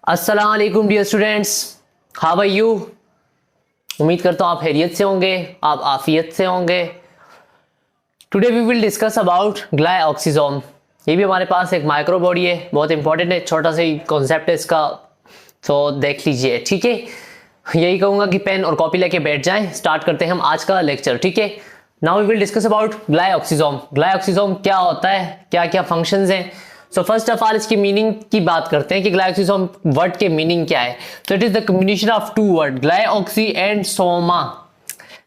अस्सलाम वालेकुम dear students, how are you. उम्मीद करता हूँ आप खैरियत से होंगे, आप आफियत से होंगे। Today we will discuss about glyoxysome. ये भी हमारे पास एक माइक्रो बॉडी है, बहुत इंपॉर्टेंट है, छोटा सा ही कॉन्सेप्ट है इसका, तो देख लीजिए। ठीक है, यही कहूँगा कि पेन और कॉपी लेके बैठ जाएं। स्टार्ट करते हैं हम आज का लेक्चर। ठीक है, now we will discuss about glyoxysome. Glyoxysome क्या होता है, क्या क्या फंक्शंस हैं। सो फर्स्ट ऑफ ऑल इसकी मीनिंग की बात करते हैं कि ग्लाइऑक्सिसोम वर्ड के मीनिंग क्या है। तो it is the combination of two word, glyoxy and soma.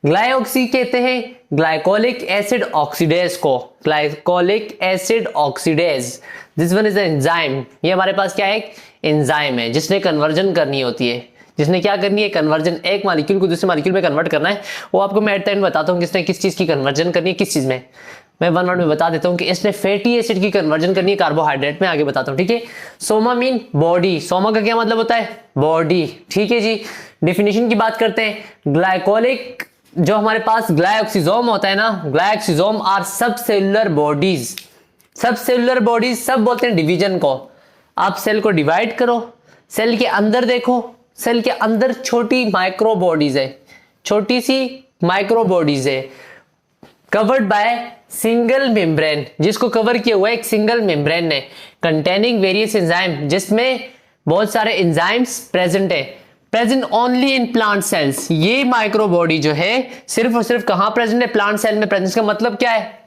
Glyoxy कहते हैं ग्लाइकोलिक एसिड ऑक्सीडेज को, glycolic acid oxidase. This one is enzyme. ये हमारे पास क्या है, एक एंजाइम है जिसने कन्वर्जन करनी होती है। जिसने क्या करनी है, कन्वर्जन, एक मॉलिक्यूल को दूसरे मॉलिक्यूल में कन्वर्ट करना है। वो आपको मैं एट द एंड बताता हूँ किसने किस चीज की कन्वर्जन करनी है, किस चीज में। मैं वन वर्ड में बता देता हूँ कि इसने फैटी एसिड की कन्वर्जन करनी है कार्बोहाइड्रेट में, आगे बताता हूँ। ठीक है, सोमा मीन बॉडी। सोमा का क्या मतलब होता है, बॉडी। ठीक है जी, डेफिनेशन की बात करते हैं। ग्लाइकोलिक, जो हमारे पास ग्लाइऑक्सिसोम होता है ना, ग्लाइऑक्सिसोम आर सब सेलुलर बॉडीज। सब सेलुलर बॉडीज, सब बोलते हैं डिवीजन को। आप सेल को डिवाइड करो, सेल के अंदर देखो, सेल के अंदर छोटी माइक्रो बॉडीज है, छोटी सी माइक्रो बॉडीज है, कवर्ड बाय सिंगल मेम्ब्रेन, जिसको कवर किया हुआ है एक सिंगल मेम्ब्रेन ने, कंटेनिंग वेरियस एंजाइम, जिसमें बहुत सारे एंजाइम्स प्रेजेंट है। Present only in plant cells. ये माइक्रो बॉडी जो है सिर्फ और सिर्फ कहां प्रेजेंट है, प्लांट सेल में प्रेजेंट। का मतलब क्या है,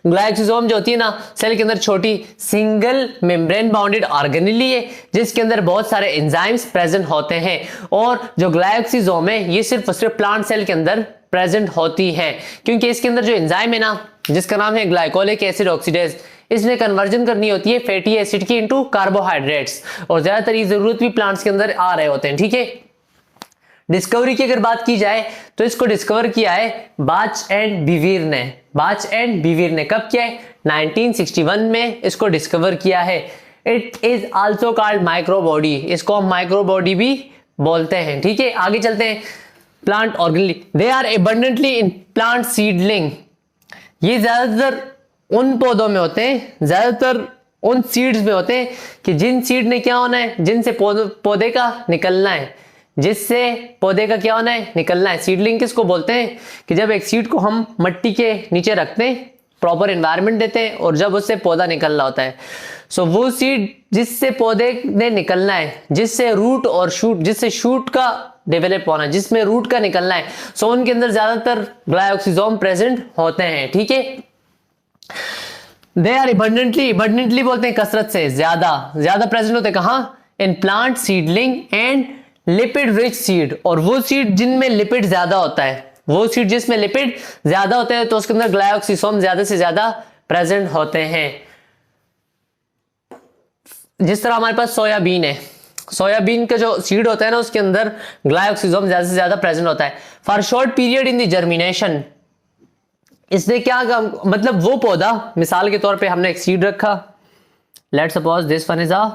ग्लाइऑक्सिसोम जो होती है ना, सेल के अंदर छोटी सिंगल मेम्ब्रेन बाउंडेड ऑर्गेनेली है, जिसके अंदर बहुत सारे एंजाइम्स प्रेजेंट होते हैं। और जो ग्लाइऑक्सिसोम है ये सिर्फ और सिर्फ प्लांट सेल के अंदर प्रेजेंट होती है, क्योंकि इसके अंदर जो एंजाइम है ना, जिसका नाम है ग्लाइकोलिक एसिड ऑक्सीडेज, इसने कन्वर्जन करनी होती है फैटी एसिड की इनटू कार्बोहाइड्रेट्स। और ज्यादातर ये जरूरत भी प्लांट्स के अंदर आ रहे होते हैं। ठीक है, डिस्कवरी की अगर बात की जाए तो इसको डिस्कवर किया है बाच एंड बीवीर ने। बाच एंड बीवीर ने कब किया है, 1961 में इसको डिस्कवर किया है। It is also called micro body, इसको हम माइक्रो बॉडी भी बोलते हैं। ठीक है, आगे चलते हैं। Plant organelle, they are abundantly in plant seedling. ये ज्यादातर उन पौधों में होते हैं, ज्यादातर उन सीड्स में होते हैं कि जिन सीड ने क्या होना है, जिनसे पौधे का निकलना है, जिससे पौधे का क्या होना है, निकलना है। सीडलिंग किसको बोलते हैं कि जब एक सीड को हम मिट्टी के नीचे रखते हैं, प्रॉपर एनवायरनमेंट देते हैं, और जब उससे पौधा निकल रहा होता है, सो वो सीड जिससे पौधे ने निकलना है, जिससे रूट और शूट, जिससे शूट का डेवलप होना है, जिसमें रूट का निकलना है, सो उनके अंदर ज्यादातर ग्लाइऑक्सिसोम प्रेजेंट होते हैं। ठीक है, दे आर इबंडेंटली बोलते हैं कसरत से, ज्यादा प्रेजेंट होते हैं। कहां, इन plant seedling and lipid rich seed. और वो सीड जिनमें लिपिड ज्यादा होता है, वो सीड जिसमें लिपिड ज्यादा होते हैं, तो उसके अंदर ग्लाइऑक्सिसोम ज्यादा से ज्यादा प्रेजेंट होते हैं। जिस तरह हमारे पास सोयाबीन है, सोयाबीन का जो सीड होता है ना, उसके अंदर ग्लाइऑक्सिसोम ज्यादा से ज्यादा प्रेजेंट होता है। For short period in the germination, इसने क्या मतलब, वो पौधा, मिसाल के तौर पे हमने एक सीड रखा, let suppose this one is a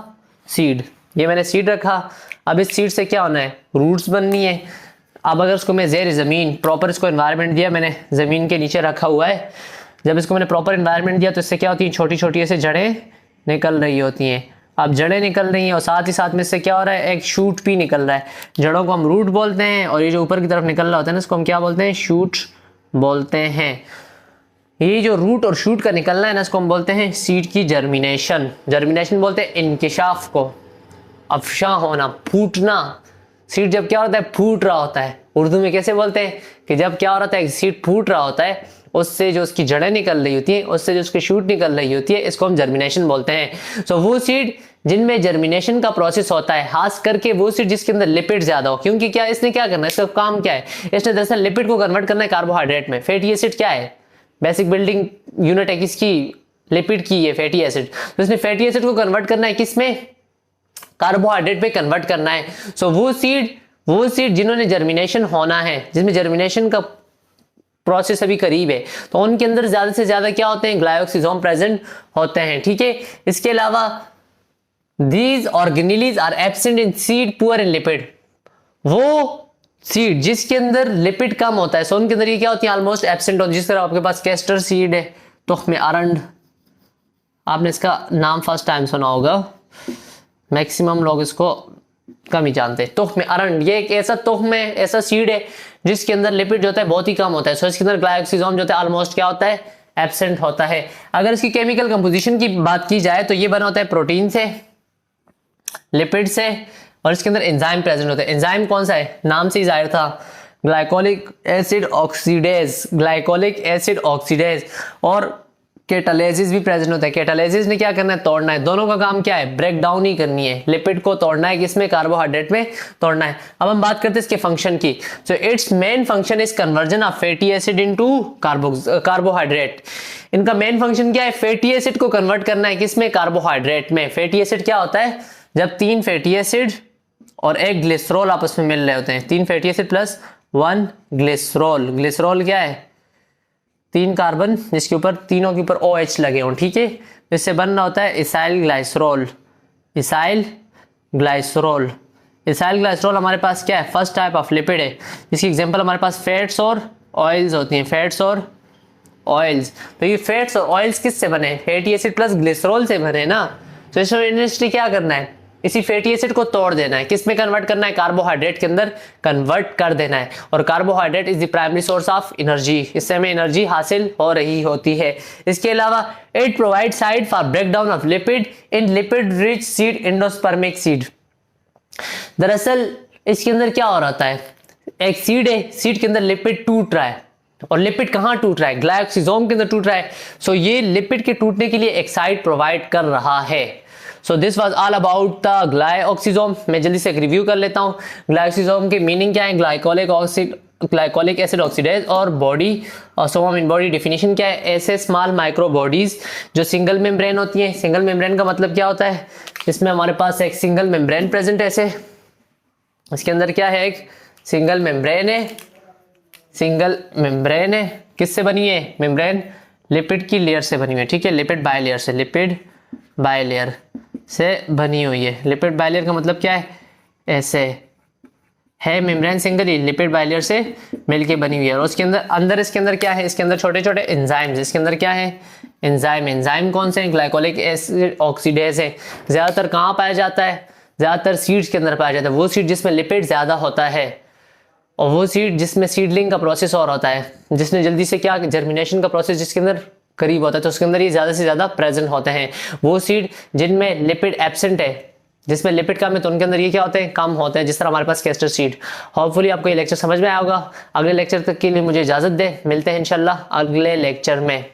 seed, ये मैंने सीड रखा। अब इस सीड से क्या होना है, रूट्स बननी है। अब अगर उसको मैं ज़ेर ज़मीन प्रॉपर इसको एनवायरनमेंट दिया, मैंने ज़मीन के नीचे रखा हुआ है, जब इसको मैंने प्रॉपर एनवायरनमेंट दिया तो इससे क्या होती है, छोटी छोटी ऐसे जड़ें निकल रही होती हैं। अब जड़ें निकल रही हैं और साथ ही साथ में इससे क्या हो रहा है, एक शूट भी निकल रहा है। जड़ों को हम रूट बोलते हैं, और ये जो ऊपर की तरफ निकल रहा होता है ना, इसको हम क्या बोलते हैं, शूट बोलते हैं। ये जो रूट और शूट का निकलना है ना, इसको हम बोलते हैं सीड की जर्मिनेशन। जर्मिनेशन बोलते हैं इंकिशाफ को, अफशा होना, फूटना। सीड जब क्या होता है, फूट रहा होता है। उर्दू में कैसे बोलते हैं कि जब क्या हो रहा है, सीड फूट रहा होता है, उससे जो उसकी जड़ें निकल रही होती हैं, उससे जो उसकी शूट निकल रही होती है, इसको हम जर्मिनेशन बोलते हैं। सो वो सीड जिनमें जर्मिनेशन का प्रोसेस होता है, खास करके वो सीड जिसके अंदर लिपिड ज्यादा हो, क्योंकि क्या इसने क्या करना है, इसका काम क्या है, इसने दरअसल लिपिड को कन्वर्ट करना है कार्बोहाइड्रेट में। फैटी एसिड क्या है, बेसिक बिल्डिंग यूनिट है किसकी, लिपिड की है, फैटी एसिड। तो इसने फैटी एसिड को कन्वर्ट करना है किसमें, कार्बोहाइड्रेट पे कन्वर्ट करना है। सो वो सीड जिन्होंने जर्मिनेशन होना है, जिसमें जर्मिनेशन का प्रोसेस अभी करीब है, तो उनके अंदर ज्यादा से ज्यादा क्या होते हैं, ग्लाइऑक्सिसोम प्रेजेंट होते हैं। ठीक है, इसके अलावा these organelles are absent in seed poor in lipid. वो सीड जिसके अंदर लिपिड कम होता है, सो उनके अंदर ये क्या होती है, ऑलमोस्ट एब्सेंट होती है। जिस तरह आपके पास कैस्टर सीड है, तुख्म अरंड, आपने इसका नाम फर्स्ट टाइम सुना होगा, मैक्सिमम लोग इसको कम ही जानते हैं। तुख में अरंड, ये एक ऐसा तुख में ऐसा सीड है जिसके अंदर लिपिड जो होता है बहुत ही कम होता है। सो इसके अंदर ग्लाइकोक्सिजोम जो होता है ऑलमोस्ट क्या होता है, एब्सेंट होता है। अगर इसकी केमिकल कंपोजिशन की बात की जाए तो ये बना होता है प्रोटीन से, लिपिड से, और इसके अंदर एंजाइम प्रेजेंट होते हैं। एंजाइम कौन सा है, नाम से ही जाहिर था, glycolic acid oxidase, glycolic acid oxidase. और कैटालिसिस भी प्रेजेंट होता है। कैटालिसिस ने क्या करना है, तोड़ना है। दोनों का काम क्या है, ब्रेक डाउन ही करनी है, लिपिड को तोड़ना है, किसमें, कार्बोहाइड्रेट में तोड़ना है। अब हम बात करते हैं इसके फंक्शन की। So it's main function is conversion of fatty acid into carbohydrate. इनका मेन फंक्शन क्या है, फैटी एसिड को कन्वर्ट करना है, किसमें, कार्बोहाइड्रेट में। फैटी एसिड क्या होता है, जब 3 फैटी एसिड और 1 ग्लिसरॉल आपस में मिल रहे होते हैं। 3 fatty acid plus 1 glycerol. Glycerol क्या है, 3 कार्बन जिसके ऊपर तीनों के ऊपर OH लगे हों, ठीक है। इससे बनना होता है इसाइल ग्लाइसरॉल। इसाइल ग्लाइसरॉल, इसाइल ग्लाइसरॉल हमारे पास क्या है, फर्स्ट टाइप ऑफ लिपिड है, जिसकी एग्जांपल हमारे पास फैट्स और ऑयल्स होती हैं। फैट्स और ऑयल्स, तो ये फैट्स और ऑयल्स किससे बने, फैटी एसिड प्लस ग्लिसरॉल से बने ना। तो इसमें इंडस्ट्री क्या करना है, इसी फैटी एसिड को तोड़ देना है, किस में कन्वर्ट करना है, कार्बोहाइड्रेट के अंदर कन्वर्ट कर देना है। और carbohydrate is the primary source of energy, इससे हमें एनर्जी हासिल हो रही होती है। इसके अलावा it provide side for breakdown of lipid in lipid rich seed endospermic seed. दरअसल इसके अंदर क्या हो रहा है, एक सीड है, सीड के अंदर लिपिड टूट रहा है, और लिपिड कहाँ टूट रहा है, ग्लाइकोक्सिजोम के अंदर टूट रहा है। सो ये लिपिड के टूटने के लिए एक साइड प्रोवाइड कर रहा है। So this was all about the glyoxysome. मैं जल्दी से एक रिव्यू कर लेता हूँ। ग्लाइकोक्सिजोम की मीनिंग क्या है, ग्लाइकोलिक एसिड ऑक्सीडेज और बॉडी और सोम इन बॉडी डेफिनेशन क्या है, ऐसे स्मॉल माइक्रो बॉडीज जो सिंगल मेम्ब्रेन होती हैं। सिंगल मेम्ब्रेन का मतलब क्या होता है, इसमें हमारे पास एक सिंगल मेम्ब्रेन प्रेजेंट है, ऐसे इसके अंदर क्या है, एक सिंगल मेम्ब्रेन है। सिंगल मेम्ब्रेन है, किससे बनी है मेम्ब्रेन, लिपिड की लेयर से बनी हुई है, ठीक है, लिपिड बायलेयर से, लिपिड बायलेयर से बनी हुई है। लिपिड बायलेयर का मतलब क्या है, ऐसे है मेम्ब्रेन सिंगल ही, लिपिड बायलेयर से मिलके बनी हुई है। और उसके अंदर इसके अंदर क्या है, इसके अंदर छोटे छोटे एंजाइम्स, इसके अंदर क्या है, एंजाइम। एंजाइम कौन से हैं, ग्लाइकोलिक एसिड ऑक्सीडेज है। ज्यादातर कहाँ पाया जाता है, ज्यादातर सीड्स के अंदर पाया जाता है, वो सीड जिसमें लिपिड ज्यादा होता है, और वो सीड जिसमें सीडलिंग का प्रोसेस और होता है, जिसने जल्दी से क्या, जर्मिनेशन का प्रोसेस जिसके अंदर करीब होता है, तो उसके अंदर ये ज़्यादा से ज़्यादा प्रेजेंट होते हैं। वो सीड जिनमें लिपिड एब्सेंट है, जिसमें लिपिड कम है, तो उनके अंदर ये क्या होते हैं, कम होते हैं, जिस तरह हमारे पास कैस्टर सीड। होपफुली आपको ये लेक्चर समझ में आया होगा। अगले लेक्चर तक के लिए मुझे इजाज़त दे, मिलते हैं इंशाल्लाह अगले लेक्चर में।